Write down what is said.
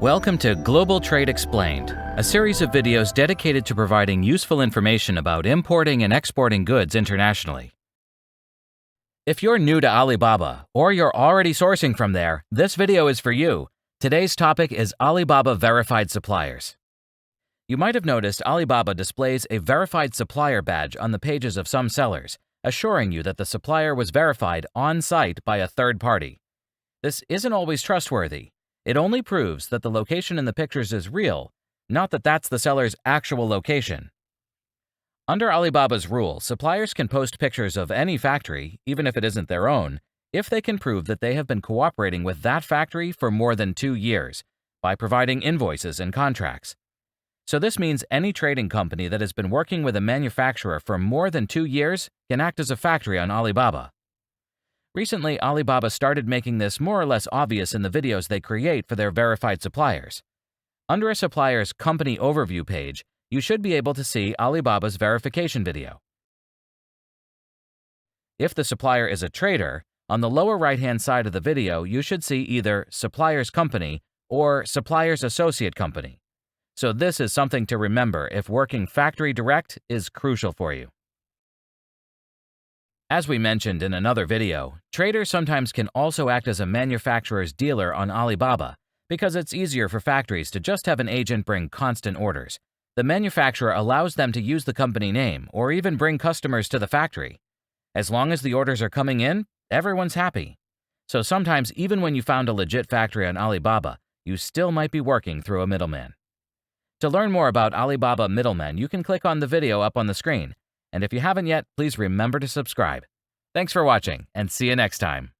Welcome to Global Trade Explained, a series of videos dedicated to providing useful information about importing and exporting goods internationally. If you're new to Alibaba, or you're already sourcing from there, this video is for you. Today's topic is Alibaba Verified Suppliers. You might have noticed Alibaba displays a Verified Supplier badge on the pages of some sellers, assuring you that the supplier was verified on-site by a third party. This isn't always trustworthy. It only proves that the location in the pictures is real, not that that's the seller's actual location. Under Alibaba's rule, suppliers can post pictures of any factory, even if it isn't their own, if they can prove that they have been cooperating with that factory for more than 2 years by providing invoices and contracts. So this means any trading company that has been working with a manufacturer for more than 2 years can act as a factory on Alibaba. Recently, Alibaba started making this more or less obvious in the videos they create for their verified suppliers. Under a supplier's company overview page, you should be able to see Alibaba's verification video. If the supplier is a trader, on the lower right-hand side of the video, you should see either Supplier's Company or Supplier's Associate Company. So this is something to remember if working factory direct is crucial for you. As we mentioned in another video, traders sometimes can also act as a manufacturer's dealer on Alibaba because it's easier for factories to just have an agent bring constant orders. The manufacturer allows them to use the company name or even bring customers to the factory. As long as the orders are coming in, everyone's happy. So sometimes even when you found a legit factory on Alibaba, you still might be working through a middleman. To learn more about Alibaba middlemen, you can click on the video up on the screen. And if you haven't yet, please remember to subscribe. Thanks for watching, and see you next time.